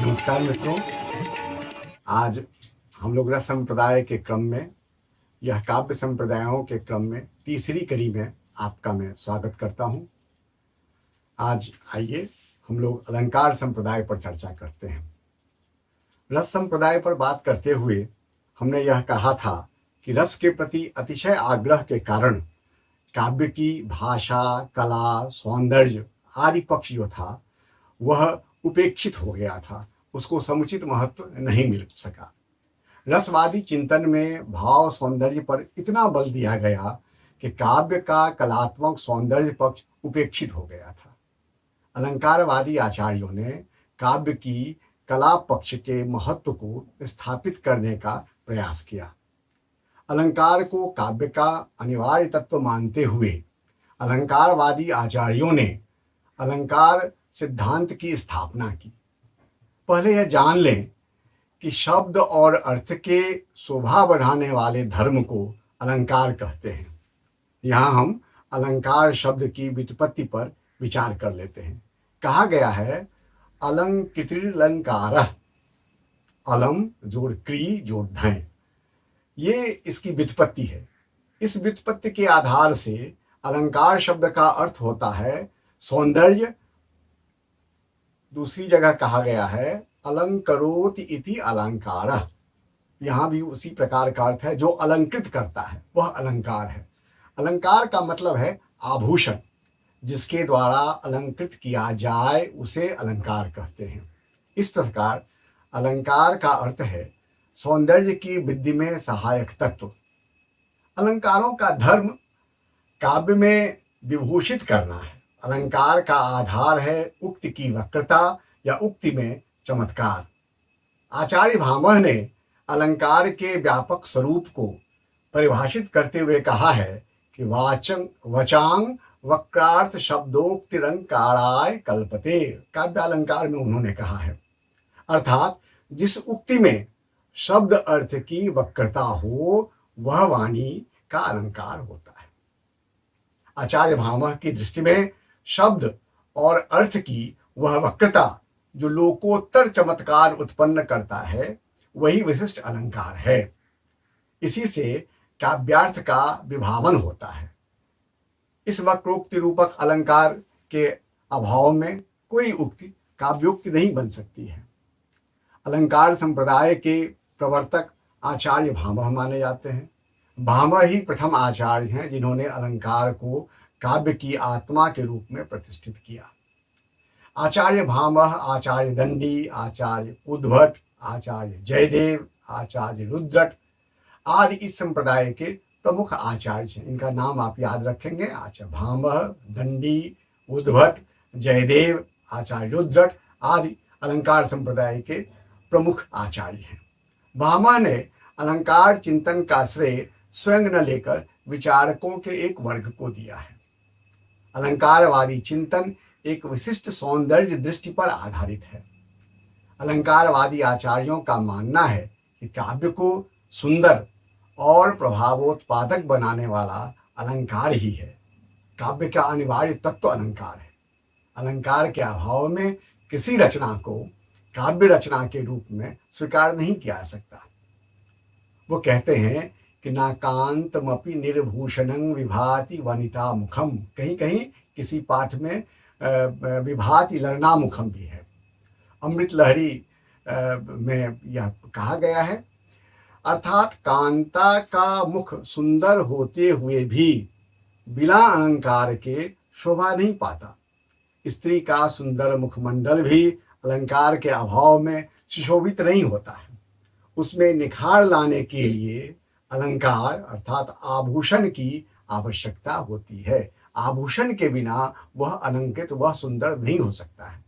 नमस्कार मित्रों। आज हम लोग रस संप्रदाय के क्रम में, यह काव्य संप्रदायों के क्रम में तीसरी कड़ी में आपका मैं स्वागत करता हूँ। आज आइए हम लोग अलंकार संप्रदाय पर चर्चा करते हैं। रस संप्रदाय पर बात करते हुए हमने यह कहा था कि रस के प्रति अतिशय आग्रह के कारण काव्य की भाषा, कला, सौंदर्य आदि पक्ष जो था वह उपेक्षित हो गया था, उसको समुचित महत्व नहीं मिल सका। रसवादी चिंतन में भाव सौंदर्य पर इतना बल दिया गया कि काव्य का कलात्मक सौंदर्य पक्ष उपेक्षित हो गया था। अलंकारवादी आचार्यों ने काव्य की कला पक्ष के महत्व को स्थापित करने का प्रयास किया। अलंकार को काव्य का अनिवार्य तत्व मानते हुए अलंकारवादी आचार्यों ने अलंकार सिद्धांत की स्थापना की। पहले यह जान लें कि शब्द और अर्थ के शोभा बढ़ाने वाले धर्म को अलंकार कहते हैं। यहाँ हम अलंकार शब्द की व्युत्पत्ति पर विचार कर लेते हैं। कहा गया है अलंकृतिरलंकार, अलम जोड़ क्री जोड़ धय, ये इसकी व्युत्पत्ति है। इस व्युत्पत्ति के आधार से अलंकार शब्द का अर्थ होता है सौंदर्य। दूसरी जगह कहा गया है अलंकरोति इति अलंकार, यहाँ भी उसी प्रकार का अर्थ है। जो अलंकृत करता है वह अलंकार है। अलंकार का मतलब है आभूषण, जिसके द्वारा अलंकृत किया जाए उसे अलंकार कहते हैं। इस प्रकार अलंकार का अर्थ है सौंदर्य की वृद्धि में सहायक तत्व। अलंकारों का धर्म काव्य में विभूषित करना है। अलंकार का आधार है उक्ति की वक्रता या उक्ति में चमत्कार। आचार्य भामह ने अलंकार के व्यापक स्वरूप को परिभाषित करते हुए कहा है कि वचांग वक्रार्थ शब्दोक्तिरंकाराय कल्पते। काव्य अलंकार में उन्होंने कहा है, अर्थात जिस उक्ति में शब्द अर्थ की वक्रता हो वह वाणी का अलंकार होता है। आचार्य भामह की दृष्टि में शब्द और अर्थ की वह वक्रता जो लोकोत्तर चमत्कार उत्पन्न करता है वही विशिष्ट अलंकार है। इसी से काव्यार्थ का विभावन होता है। इस वक्रोक्ति रूपक अलंकार के अभाव में कोई उक्ति काव्योक्ति नहीं बन सकती है। अलंकार संप्रदाय के प्रवर्तक आचार्य भामह माने जाते हैं। भामह ही प्रथम आचार्य हैं जिन्होंने अलंकार को काव्य की आत्मा के रूप में प्रतिष्ठित किया। आचार्य भामह, आचार्य दंडी, आचार्य उद्भट, आचार्य जयदेव, आचार्य रुद्रट आदि इस संप्रदाय के प्रमुख आचार्य हैं। इनका नाम आप याद रखेंगे। आचार्य भामह, दंडी, उद्भट, जयदेव, आचार्य रुद्रट आदि अलंकार संप्रदाय के प्रमुख आचार्य हैं। भामह ने अलंकार चिंतन का श्रेय स्वयं न लेकर विचारकों के एक वर्ग को दिया है। अलंकारवादी चिंतन एक विशिष्ट सौंदर्य दृष्टि पर आधारित है। अलंकारवादी आचार्यों का मानना है कि काव्य को सुंदर और प्रभावोत्पादक बनाने वाला अलंकार ही है। काव्य का अनिवार्य तत्व अलंकार है। अलंकार के अभाव में किसी रचना को काव्य रचना के रूप में स्वीकार नहीं किया जा सकता। वो कहते हैं कि नाकांतमपि निर्भूषणं विभाति वनिता मुखम। कहीं कहीं किसी पाठ में विभाति ललना मुखम भी है। अमृत लहरी में यह कहा गया है, अर्थात कांता का मुख सुंदर होते हुए भी बिना अलंकार के शोभा नहीं पाता। स्त्री का सुंदर मुखमंडल भी अलंकार के अभाव में सुशोभित नहीं होता है। उसमें निखार लाने के लिए अलंकार अर्थात आभूषण की आवश्यकता होती है। आभूषण के बिना वह अलंकृत, वह सुंदर नहीं हो सकता है।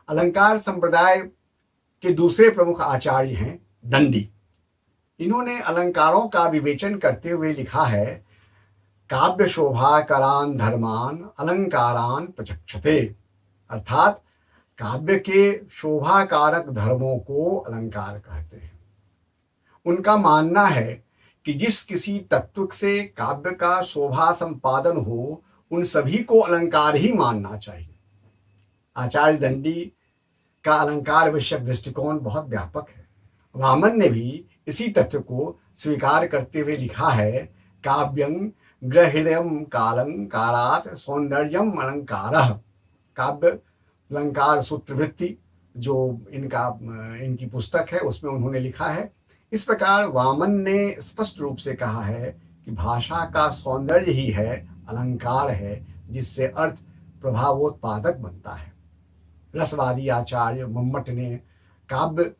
अलंकार संप्रदाय के दूसरे प्रमुख आचार्य हैं दंडी। इन्होंने अलंकारों का विवेचन करते हुए लिखा है, काव्य शोभा करान धर्मान अलंकारान प्रचक्षते, अर्थात काव्य के शोभाकारक धर्मों को अलंकार कहते हैं। उनका मानना है कि जिस किसी तत्व से काव्य का शोभा संपादन हो उन सभी को अलंकार ही मानना चाहिए। आचार्य दंडी का अलंकार विषयक दृष्टिकोण बहुत व्यापक है। वामन ने भी इसी तथ्य को स्वीकार करते हुए लिखा है, काव्यं गृहृदयं कालंकारात् सौंदर्यम अलंकारः। काव्य अलंकार सूत्रवृत्ति जो इनकी पुस्तक है उसमें उन्होंने लिखा है। इस प्रकार वामन ने स्पष्ट रूप से कहा है कि भाषा का सौंदर्य ही है, अलंकार है, जिससे अर्थ प्रभावोत्पादक बनता है। रसवादी आचार्य मम्मट ने काव्य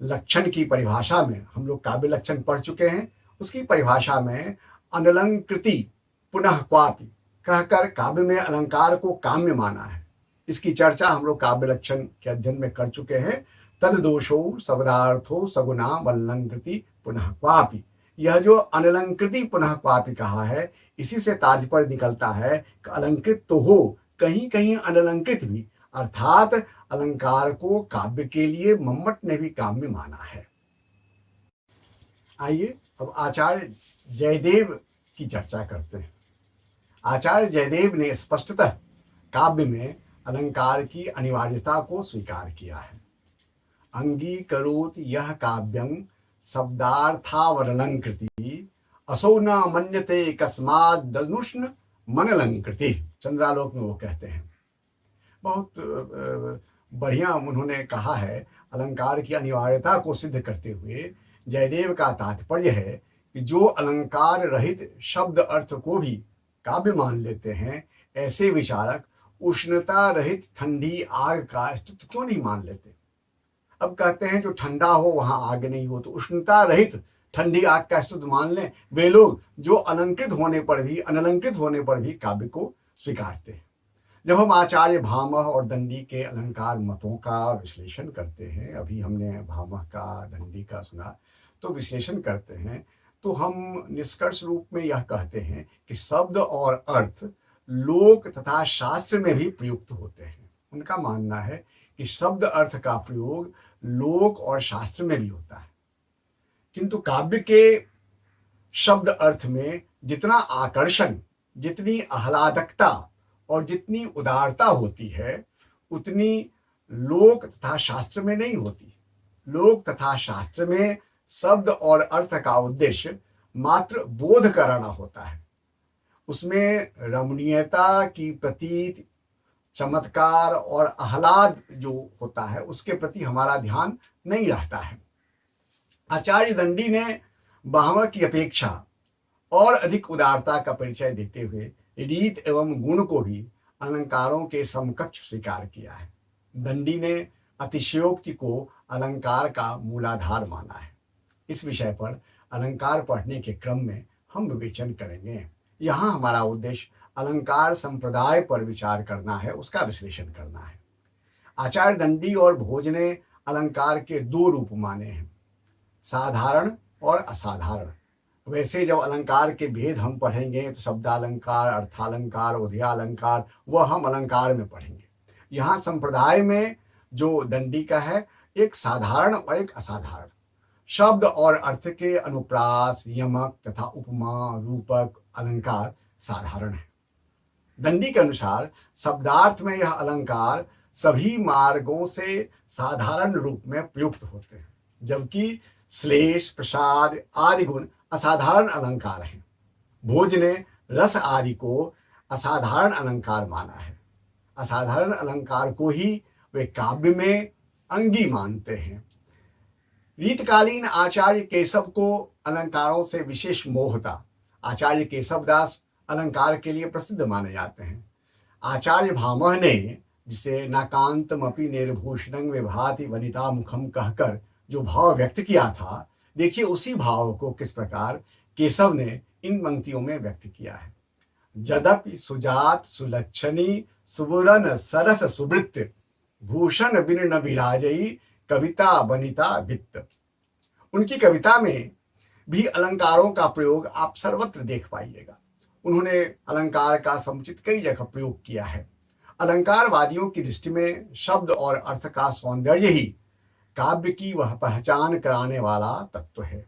लक्षण की परिभाषा में, हम लोग काव्य लक्षण पढ़ चुके हैं, उसकी परिभाषा में अनलंकृति पुनः क्वापि कहकर काव्य में अलंकार को काम्य माना है। इसकी चर्चा हम लोग काव्य लक्षण के अध्ययन में कर चुके हैं। तद दोषो शब्दार्थो सगुना अलंकृति पुनः क्वापि, यह जो अनलंकृति पुनः क्वापि कहा है, इसी से तात्पर्य निकलता है कि अलंकृत तो हो, कहीं कहीं अनलंकृत भी, अर्थात अलंकार को काव्य के लिए मम्मट ने भी काम्य माना है। आइए अब आचार्य जयदेव की चर्चा करते हैं। आचार्य जयदेव ने स्पष्टतः काव्य में अलंकार की अनिवार्यता को स्वीकार किया है। अंगीकरोति यह काव्यं शब्दार्थावरलंकृति असौ न मन्यते कस्माद् दनुष्ण मनलंकृति। चंद्रालोक में वो कहते हैं। बहुत बढ़िया उन्होंने कहा है। अलंकार की अनिवार्यता को सिद्ध करते हुए जयदेव का तात्पर्य है कि जो अलंकार रहित शब्द अर्थ को भी काव्य मान लेते हैं, ऐसे विचारक उष्णता रहित ठंडी आग का अस्तित्व क्यों नहीं मान लेते। अब कहते हैं जो ठंडा हो वहां आग नहीं हो, तो उष्णता रहित ठंडी आग का अस्तित्व मान लें वे लोग जो अलंकृत होने पर भी, अनलंकृत होने पर भी काव्य को स्वीकारते हैं। जब हम आचार्य भामह और दंडी के अलंकार मतों का विश्लेषण करते हैं, अभी हमने भामह का, दंडी का सुना, तो विश्लेषण करते हैं तो हम निष्कर्ष रूप में यह कहते हैं कि शब्द और अर्थ लोक तथा शास्त्र में भी प्रयुक्त होते हैं। उनका मानना है कि शब्द अर्थ का प्रयोग लोक और शास्त्र में भी होता है, किंतु काव्य के शब्द अर्थ में जितना आकर्षण, जितनी आह्लादकता और जितनी उदारता होती है, उतनी लोक तथा शास्त्र में नहीं होती। लोक तथा शास्त्र में शब्द और अर्थ का उद्देश्य मात्र बोध कराना होता है। उसमें रमणीयता की प्रतीत, चमत्कार और आह्लाद जो होता है उसके प्रति हमारा ध्यान नहीं रहता है। आचार्य दंडी ने भामह की अपेक्षा और अधिक उदारता का परिचय देते हुए रीत एवं गुण को भी अलंकारों के समकक्ष स्वीकार किया है। दंडी ने अतिशयोक्ति को अलंकार का मूलाधार माना है। इस विषय पर अलंकार पढ़ने के क्रम में हम विवेचन करेंगे। यहाँ हमारा उद्देश्य अलंकार संप्रदाय पर विचार करना है, उसका विश्लेषण करना है। आचार्य दंडी और भोज ने अलंकार के दो रूप माने हैं, साधारण और असाधारण। वैसे जब अलंकार के भेद हम पढ़ेंगे तो शब्दालंकार, अर्थालंकार, उदयालंकार, वह हम अलंकार में पढ़ेंगे। यहाँ संप्रदाय में जो दंडी का है, एक साधारण और एक असाधारण। शब्द और अर्थ के अनुप्रास, यमक तथा उपमा, रूपक अलंकार साधारण है। दंडी के अनुसार शब्दार्थ में यह अलंकार सभी मार्गों से साधारण रूप में प्रयुक्त होते हैं, जबकि श्लेष, प्रसाद आदि गुण असाधारण अलंकार हैं। भोज ने रस आदि को असाधारण अलंकार माना है। असाधारण अलंकार को ही वे काव्य में अंगी मानते हैं। रीतकालीन आचार्य केशव को अलंकारों से विशेष मोह था। आचार्य केशवदास अलंकार के लिए प्रसिद्ध माने जाते हैं। आचार्य भामह ने, जिसे नाकांतमपि निर्भूषणं विभाति वनिता मुखम कहकर जो भाव व्यक्त किया था, देखिए उसी भाव को किस प्रकार केशव ने इन पंक्तियों में व्यक्त किया है। जदपि सुजात सुलक्षणी सुवरन सरस सुवृत्त भूषण बिन न विराजई कविता बनिता वित्त। उनकी कविता में भी अलंकारों का प्रयोग आप सर्वत्र देख पाइएगा। उन्होंने अलंकार का समुचित कई जगह प्रयोग किया है। अलंकारवादियों की दृष्टि में शब्द और अर्थ का सौंदर्य ही काव्य की वह पहचान कराने वाला तत्व है।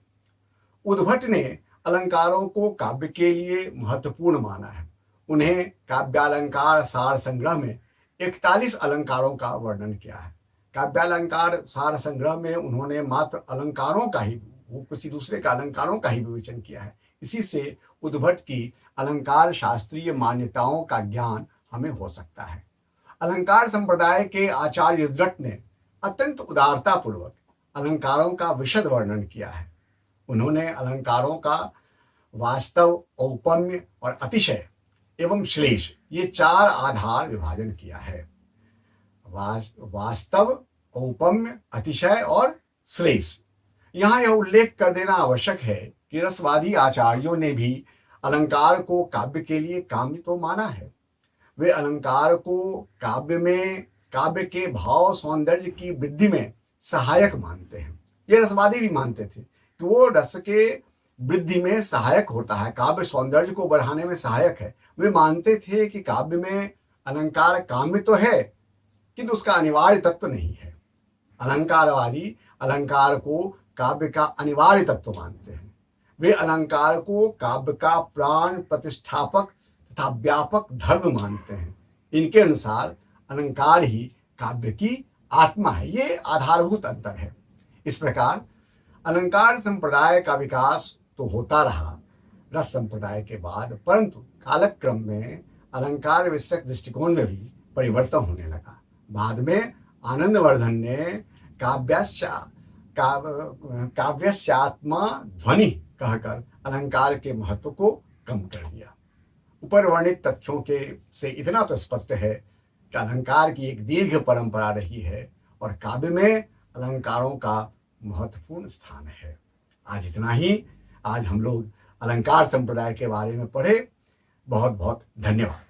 उद्भट ने अलंकारों को काव्य के लिए महत्वपूर्ण माना है। उन्हें काव्यालंकार सार संग्रह में 41 अलंकारों का वर्णन किया है। काव्यालंकार सार संग्रह में उन्होंने मात्र अलंकारों का ही, वो किसी दूसरे का अलंकारों का ही विवेचन किया है। इसी से उद्भट की अलंकार शास्त्रीय मान्यताओं का ज्ञान हमें हो सकता है। अलंकार संप्रदाय के आचार्य युद्धरथ ने अत्यंत उदारता पूर्वक अलंकारों का विशद वर्णन किया है। उन्होंने अलंकारों का वास्तव, औपम्य और अतिशय एवं श्लेष, ये 4 आधार विभाजन किया है। वास्तव, औपम्य, अतिशय और श्लेष। यहाँ यह उल्लेख कर देना आवश्यक है कि रसवादी आचार्यों ने भी अलंकार को काव्य के लिए काम्य तो माना है। वे अलंकार को काव्य के भाव सौंदर्य की वृद्धि में सहायक मानते हैं। ये रसवादी भी मानते थे कि वो रस के वृद्धि में सहायक होता है, काव्य सौंदर्य को बढ़ाने में सहायक है। वे मानते थे कि काव्य में अलंकार काम्य तो है किंतु उसका अनिवार्य तत्व नहीं है। अलंकारवादी अलंकार को काव्य का अनिवार्य तत्व मानते हैं। वे अलंकार को काव्य का प्राण प्रतिष्ठापक तथा व्यापक धर्म मानते हैं। इनके अनुसार अलंकार ही काव्य की आत्मा है। ये आधारभूत अंतर है। इस प्रकार अलंकार संप्रदाय का विकास तो होता रहा रस संप्रदाय के बाद, परंतु कालक्रम में अलंकार विषयक दृष्टिकोण में भी परिवर्तन होने लगा। बाद में आनंदवर्धन ने काव्यस्यात्मा ध्वनि कहकर अलंकार के महत्व को कम कर दिया। ऊपर वर्णित तथ्यों के से इतना तो स्पष्ट है कि अलंकार की एक दीर्घ परंपरा रही है और काव्य में अलंकारों का महत्वपूर्ण स्थान है। आज इतना ही। आज हम लोग अलंकार संप्रदाय के बारे में पढ़े। बहुत बहुत धन्यवाद।